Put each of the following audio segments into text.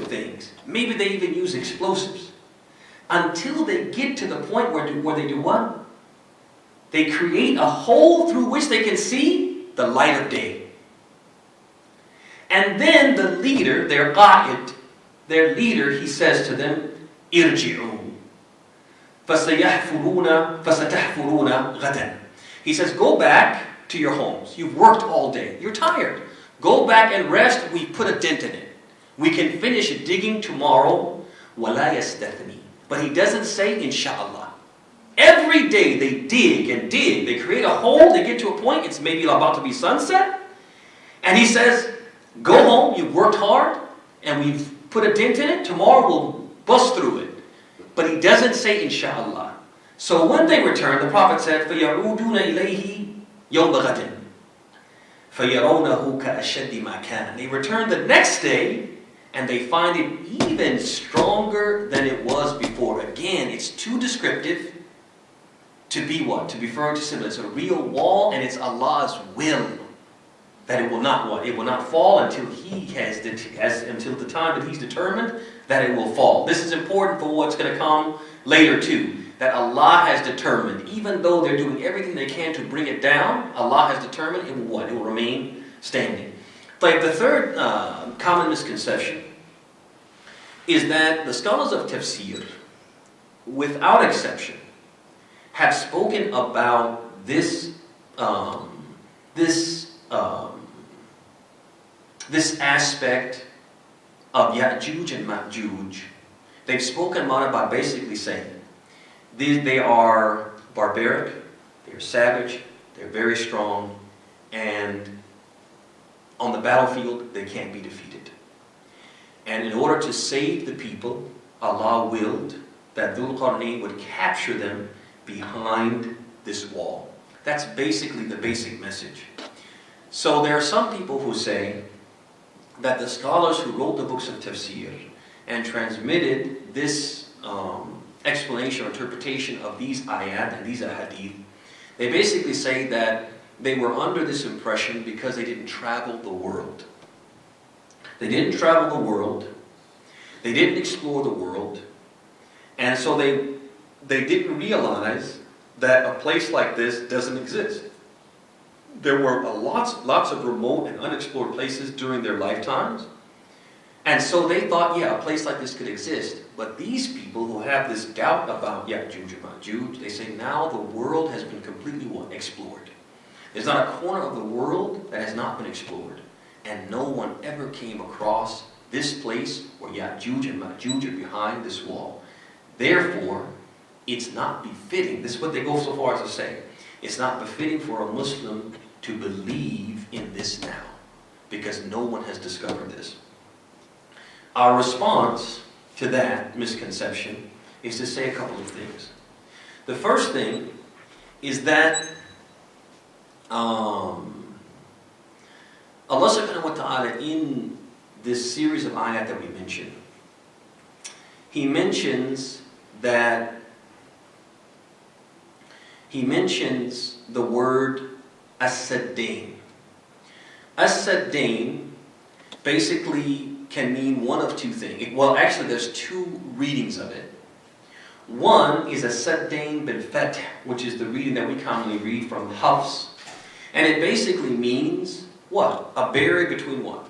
things. Maybe they even use explosives. Until they get to the point where they do what? They create a hole through which they can see the light of day. And then the leader, their qa'id, their leader, he says to them, irji'u. فَسَتَحْفُرُونَ غَدًا. He says, go back to your homes. You've worked all day. You're tired. Go back and rest. We put a dent in it. We can finish digging tomorrow. وَلَا يَسْتَثْنِي. But he doesn't say, inshallah. Every day they dig and dig. They create a hole. They get to a point. It's maybe about to be sunset. And he says, go home. You've worked hard. And we've put a dent in it. Tomorrow we'll bust through it. But he doesn't say, inshallah. So when they return, the Prophet said, فَيَعُودُونَ إِلَيْهِ يَوْمَ غَدٍ فَيَرَوْنَهُ كَأَشَدِّ مَا كَانَ. They return the next day, and they find it even stronger than it was before. Again, it's too descriptive to be what? To be referring to similar. It's a real wall, and it's Allah's will that it will not what? It will not fall until until the time that He's determined that it will fall. This is important for what's going to come later too. That Allah has determined, even though they're doing everything they can to bring it down, Allah has determined it will what? It will remain standing. Like the third common misconception is that the scholars of tafsir, without exception, have spoken about this aspect of Yakjud and Makjud. They've spoken about it by basically saying they are barbaric, they're savage, they're very strong, and on the battlefield they can't be defeated. And in order to save the people, Allah willed that Dhul Qarnayn would capture them behind this wall. That's basically the basic message. So there are some people who say that the scholars who wrote the books of tafsir and transmitted this explanation or interpretation of these ayat and these ahadith, they basically say that they were under this impression because they didn't travel the world. They didn't travel the world. They didn't explore the world. And so they didn't realize that a place like this doesn't exist. There were lots of remote and unexplored places during their lifetimes. And so they thought, yeah, a place like this could exist. But these people who have this doubt about Yakjud and Makjud, they say now the world has been completely explored. There's not a corner of the world that has not been explored. And no one ever came across this place where Yakjud and Makjud are behind this wall. Therefore, it's not befitting. This is what they go so far as to say. It's not befitting for a Muslim to believe in this now, because no one has discovered this. Our response to that misconception is to say a couple of things. The first thing is that Allah subhanahu wa ta'ala, in this series of ayat that we mentioned, He mentions the word as-saddain. As-saddain basically can mean one of two things. Well, actually, there's two readings of it. One is as-saddain bil-fath, which is the reading that we commonly read from Hafs. And it basically means what? A barrier between what?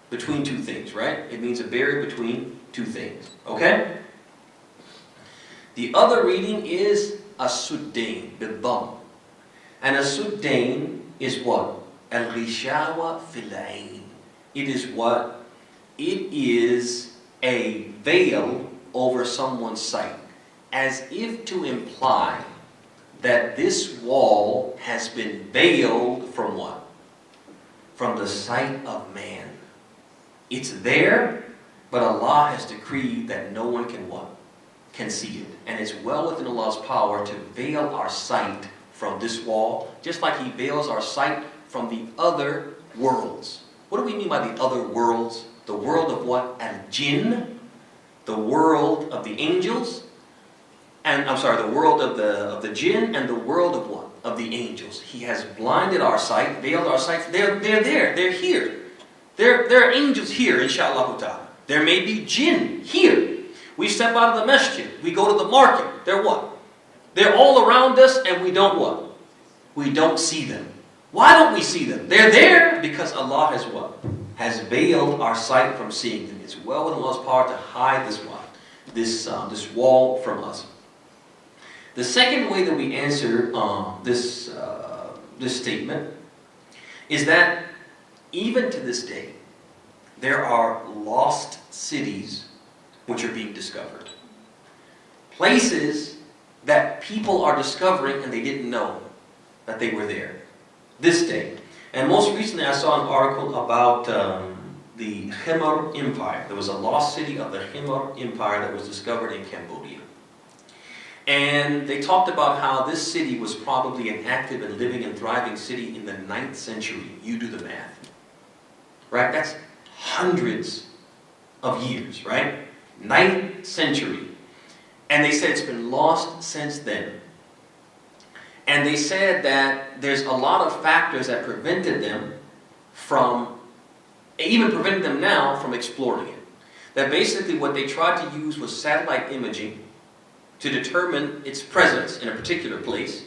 Between two things, right? It means a barrier between two things. Okay? The other reading is as-suddain bil-dhamm. And as-suddain is what? Al-ghishawa fil-ayn. It is what? It is a veil over someone's sight, as if to imply that this wall has been veiled from what? From the sight of man. It's there, but Allah has decreed that no one can what? Can see it. And it's well within Allah's power to veil our sight from this wall, just like He veils our sight from the other worlds. What do we mean by the other worlds? The world of what? Al-Jinn, the world of the angels, and the world of the Jinn, and the world of what? Of the angels. He has blinded our sight, veiled our sight. They're there. They're here. There are angels here, inshallah ta'ala. There may be jinn here. We step out of the masjid. We go to the market. They're what? They're all around us and we don't what? We don't see them. Why don't we see them? They're there because Allah has what? Has veiled our sight from seeing them. It's well within Allah's power to hide this what? This wall from us. The second way that we answer this statement is that even to this day, there are lost cities which are being discovered. Places that people are discovering and they didn't know that they were there. This day. And most recently I saw an article about the Khmer Empire. There was a lost city of the Khmer Empire that was discovered in Cambodia. And they talked about how this city was probably an active and living and thriving city in the 9th century. You do the math. Right? That's hundreds of years, right? 9th century. And they said it's been lost since then. And they said that there's a lot of factors that prevented them from, even prevented them now from exploring it. That basically what they tried to use was satellite imaging to determine its presence in a particular place.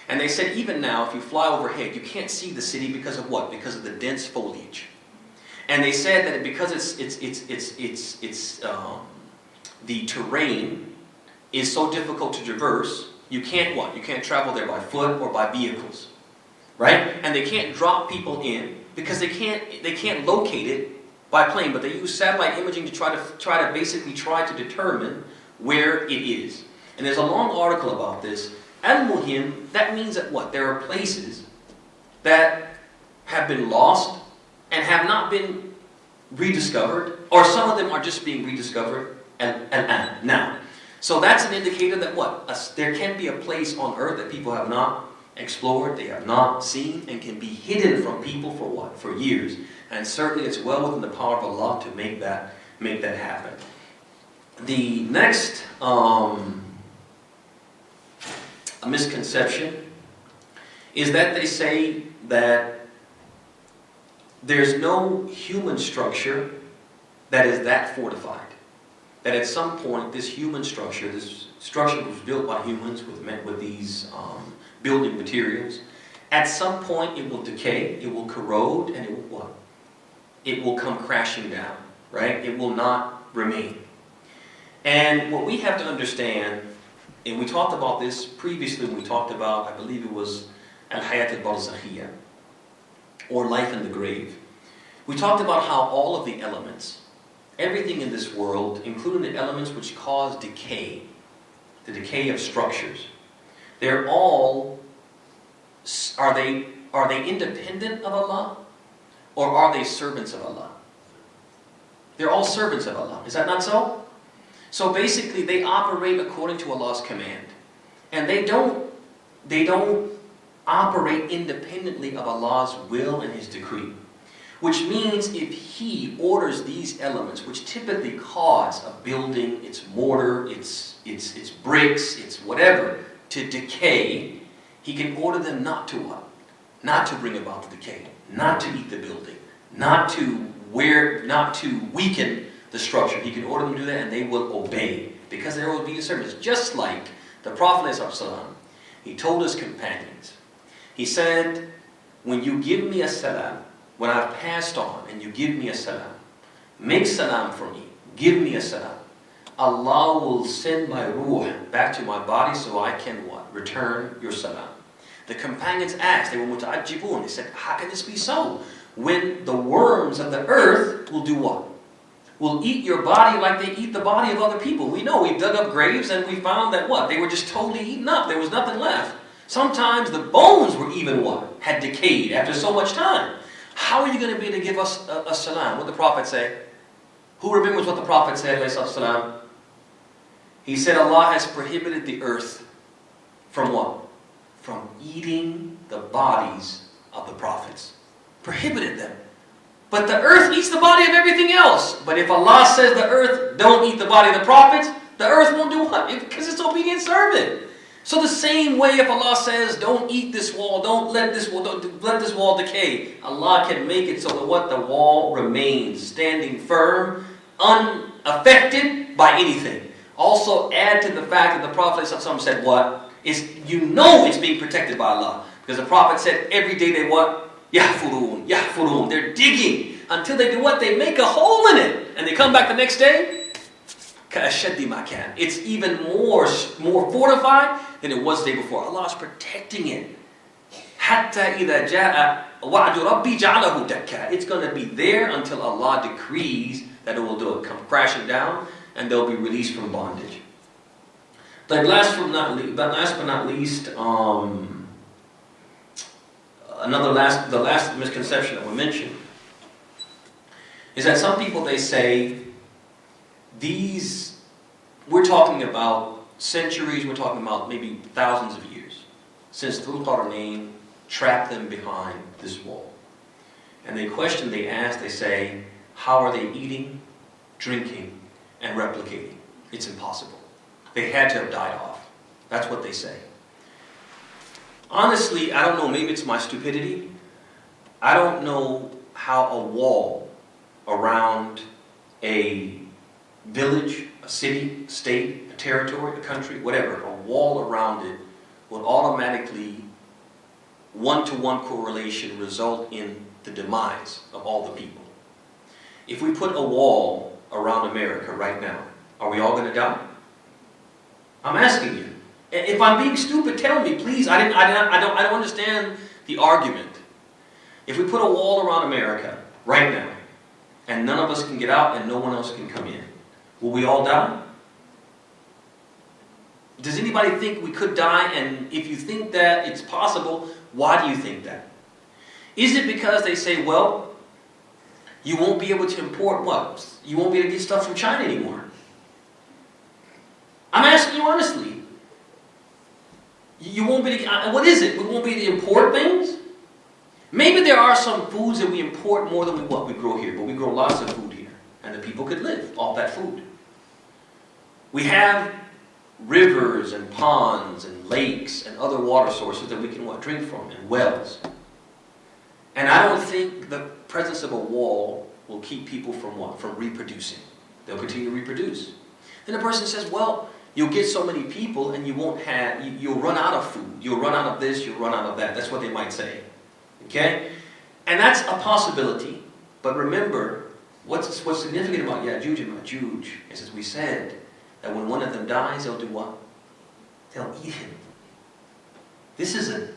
And they said even now, if you fly overhead, you can't see the city because of what? Because of the dense foliage. And they said that because the terrain is so difficult to traverse, you can't what? You can't travel there by foot or by vehicles, right? And they can't drop people in because they can't locate it by plane. But they use satellite imaging to try to determine where it is. And there's a long article about this. Al-Muhim, that means that what? There are places that have been lost and have not been rediscovered, or some of them are just being rediscovered now. So that's an indicator that what? There can be a place on earth that people have not explored, they have not seen, and can be hidden from people for what? For years. And certainly it's well within the power of Allah to make that happen. The next misconception is that they say that there's no human structure that is that fortified. That at some point this human structure, this structure was built by humans with these building materials. At some point it will decay, it will corrode, and it will what? It will come crashing down, right? It will not remain. And what we have to understand, and we talked about this previously when we talked about, I believe it was Al-Hayat al-Barzakhiyya, or life in the grave. We talked about how all of the elements, everything in this world, including the elements which cause decay, the decay of structures, they're all, are they independent of Allah? Or are they servants of Allah? They're all servants of Allah. Is that not so? So basically they operate according to Allah's command. And they don't operate independently of Allah's will and His decree. Which means if He orders these elements, which typically cause a building, its mortar, its bricks, its whatever, to decay, He can order them not to what? Not to bring about the decay, not to eat the building, not to weaken the structure. He can order them to do that and they will obey because there will be servants. Just like the Prophet ﷺ, he told his companions, he said, when you give me a salam, when I've passed on and you give me a salam, make salam for me, give me a salam. Allah will send my ruh back to my body so I can what? Return your salam. The companions asked, they were muta'ajjibun, they said, how can this be so? When the worms of the earth will do what? Will eat your body like they eat the body of other people. We know, we've dug up graves and we found that what? They were just totally eaten up. There was nothing left. Sometimes the bones were even what? Had decayed after so much time. How are you going to be able to give us a salam? What did the Prophet say? Who remembers what the Prophet said, alayhi salam? He said Allah has prohibited the earth from what? From eating the bodies of the prophets. Prohibited them. But the earth eats the body of everything else. But if Allah says the earth don't eat the body of the prophets, the earth won't do what? Because it's obedient servant. So the same way if Allah says don't eat this wall, don't let this wall decay, Allah can make it so that what? The wall remains standing firm unaffected by anything. Also add to the fact that the Prophet said what? You know it's being protected by Allah. Because the Prophet said every day they what? Yahfurun, yahfurun. They're digging until they do what? They make a hole in it. And they come back the next day. Ka'ashaddi makan. It's even more fortified than it was the day before. Allah is protecting it. Hatta idha ja'a wa'du rabbi ja'alahu dakka. It's going to be there until Allah decrees that it will do it. Come crashing down and they'll be released from bondage. But last but not least, the last misconception that we mentioned is that some people, they say, we're talking about centuries, we're talking about maybe thousands of years, since Dhul Qarnayn trapped them behind this wall. And the question they ask, they say, how are they eating, drinking, and replicating? It's impossible. They had to have died off. That's what they say. Honestly, I don't know, maybe it's my stupidity. I don't know how a wall around a village, a city, state, a territory, a country, whatever, a wall around it would automatically, one-to-one correlation, result in the demise of all the people. If we put a wall around America right now, are we all going to die? I'm asking you. If I'm being stupid, tell me, please. I don't understand the argument. If we put a wall around America right now, and none of us can get out and no one else can come in, will we all die? Does anybody think we could die? And if you think that it's possible, why do you think that? Is it because they say, well, you won't be able to import what? You won't be able to get stuff from China anymore. I'm asking you honestly. You won't be able to, what is it? We won't be able to import things? Maybe there are some foods that we import more than we grow here, but we grow lots of food here, and the people could live off that food. We have rivers and ponds and lakes and other water sources that we can drink from, and wells. And I don't think the presence of a wall will keep people from what? From reproducing. They'll continue to reproduce. Then the person says, well, you'll get so many people and you'll run out of food. You'll run out of this, you'll run out of that. That's what they might say. Okay? And that's a possibility. But remember, what's significant about Yakjud and Makjud is, as we said, that when one of them dies, they'll do what? They'll eat him. These are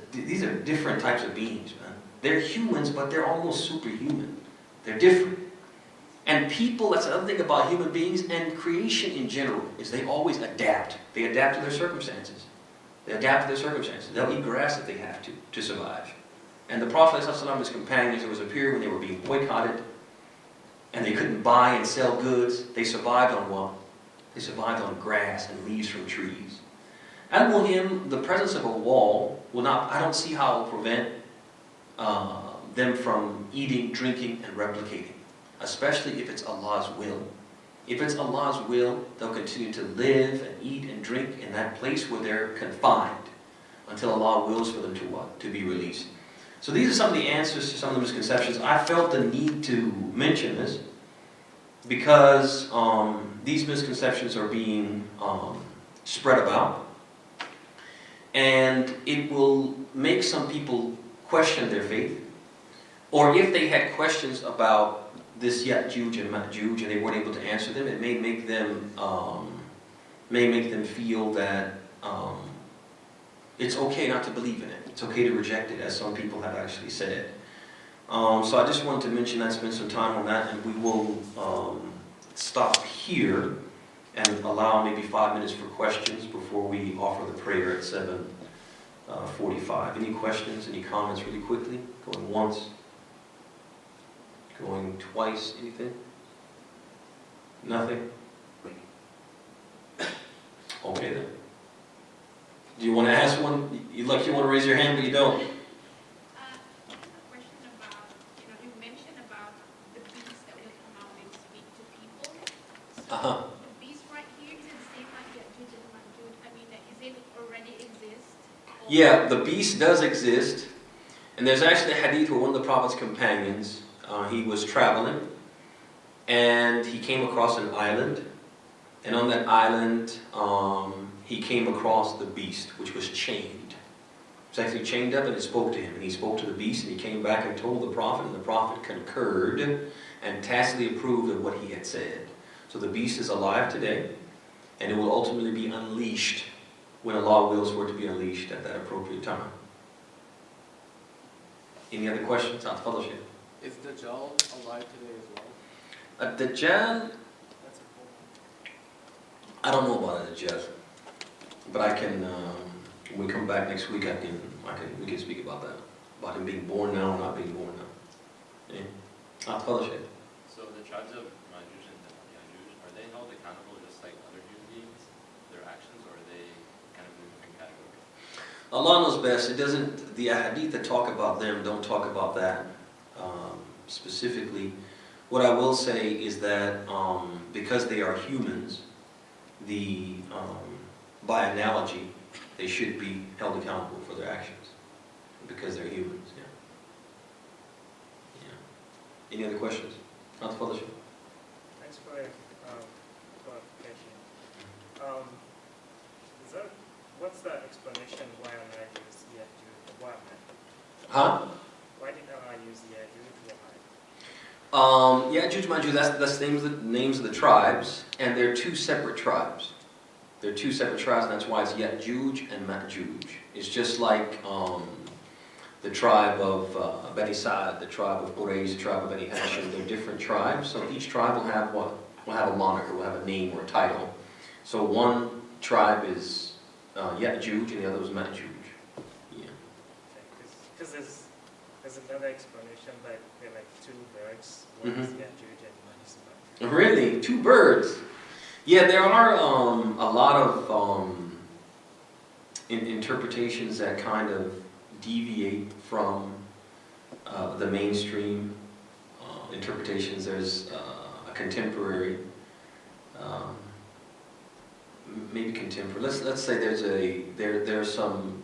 different types of beings, man. They're humans, but they're almost superhuman. They're different. And people, that's another thing about human beings and creation in general, is they always adapt. They adapt to their circumstances. They adapt to their circumstances. They'll eat grass if they have to survive. And the Prophet and his companions, there was a period when they were being boycotted and they couldn't buy and sell goods. They survived on what? They survived on grass and leaves from trees. Al-Muhim, the presence of a wall will not, I don't see how it will prevent them from eating, drinking, and replicating. Especially if it's Allah's will. If it's Allah's will, they'll continue to live and eat and drink in that place where they're confined until Allah wills for them to what? To be released. So these are some of the answers to some of the misconceptions. I felt the need to mention this because these misconceptions are being spread about, and it will make some people question their faith, or if they had questions about this Yakjud and Makjud and they weren't able to answer them, it may make them feel that it's okay not to believe in it. It's okay to reject it, as some people have actually said. So I just wanted to mention that, spend some time on that, and we will stop here and allow maybe 5 minutes for questions before we offer the prayer at 7:45. Any questions, any comments really quickly? Going once? Going twice? Anything? Nothing? Okay then. Do you want to ask one? You want to raise your hand, but you don't. A question about, you mentioned about the beast that will come out and speak to people. So the beast right here, is it the same like Yakjud and Makjud? I mean, is it already exist? Yeah, the beast does exist. And there's actually a hadith where one of the Prophet's companions, he was traveling, and he came across an island, and on that island he came across the beast, which was chained. It was actually chained up, and it spoke to him, and he spoke to the beast, and he came back and told the prophet, and the prophet concurred and tacitly approved of what he had said. So the beast is alive today, and it will ultimately be unleashed when Allah wills for it to be unleashed at that appropriate time. Any other questions? Fellowship. Is Dajjal alive today as well? Dajjal, That's a cool one. I don't know about a Dajjal, but I can, when we come back next week, we can speak about that. About him being born now or not being born now. Yeah. Fellowship. So the tribes of Makjud and Yakjud, are they held accountable just like other human beings, their actions, or are they kind of in a different category? Allah knows best. It doesn't, the ahadith that talk about them don't talk about that specifically. What I will say is that because they are humans, by analogy, they should be held accountable for their actions because they're humans. Yeah. Yeah. Any other questions? Not the fellowship. Thanks for clarification. What's the explanation why Allah used Yakjud? Why? Huh? Why did Allah use Yakjud? Why? Yakjud, Makjud, that's the names of the tribes, and they're two separate tribes. They're two separate tribes, and that's why it's Yakjud and Makjud. It's just like the tribe of Bani Sa'ad, the tribe of Quraysh, the tribe of Bani Hashim. They're different tribes, so each tribe will have what? Will have a moniker, will have a name or a title. So one tribe is Yakjud, and the other was Makjud. Yeah. Because there's another explanation that they're like two birds. One is Yakjud and one is Makjud. Really? Two birds? Yeah, there are a lot of interpretations that kind of deviate from the mainstream interpretations. There's a contemporary, maybe contemporary. Let's say there's some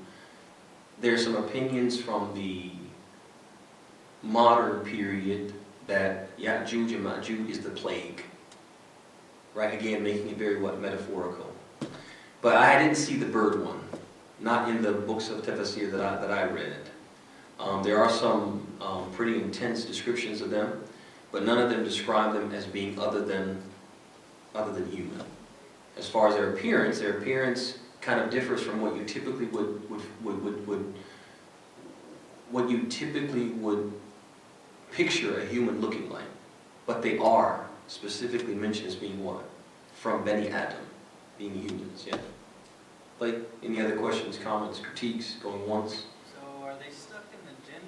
opinions from the modern period that Yakjud and Makjud is the plague. Right, again, making it very metaphorical. But I didn't see the bird one, not in the books of tafsir that I read. There are some pretty intense descriptions of them, but none of them describe them as being other than human. As far as their appearance kind of differs from what you typically would picture a human looking like. But they are specifically mentioned as being what? From Bani Adam, being humans, yeah. Like, any other questions, comments, critiques, going once? So are they stuck in the jinn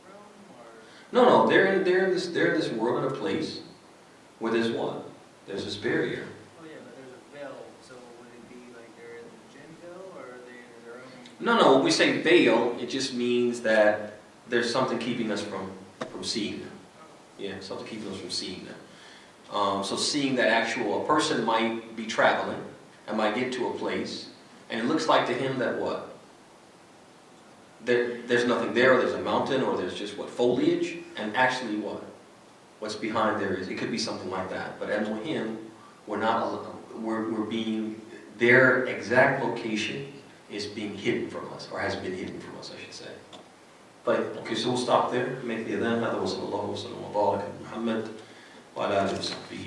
realm, or? No, they're in this world in a place where there's what? There's this barrier. Oh yeah, but there's a veil, so would it be like they're in the jinn veil, or are they in their own? No, when we say veil, it just means that there's something keeping us from seeing them. Yeah, something keeping us from seeing them. So seeing that a person might be traveling and might get to a place, and it looks like to him that what? There's nothing there, or there's a mountain, or there's just what? Foliage, and actually what? What's behind there it could be something like that. But as with him, we're being, their exact location is being hidden from us, or has been hidden from us, I should say. But, okay, so we'll stop there. Make the adhan. هذا وصلى الله وسلم وبارك على محمد وعلى آله وصحبه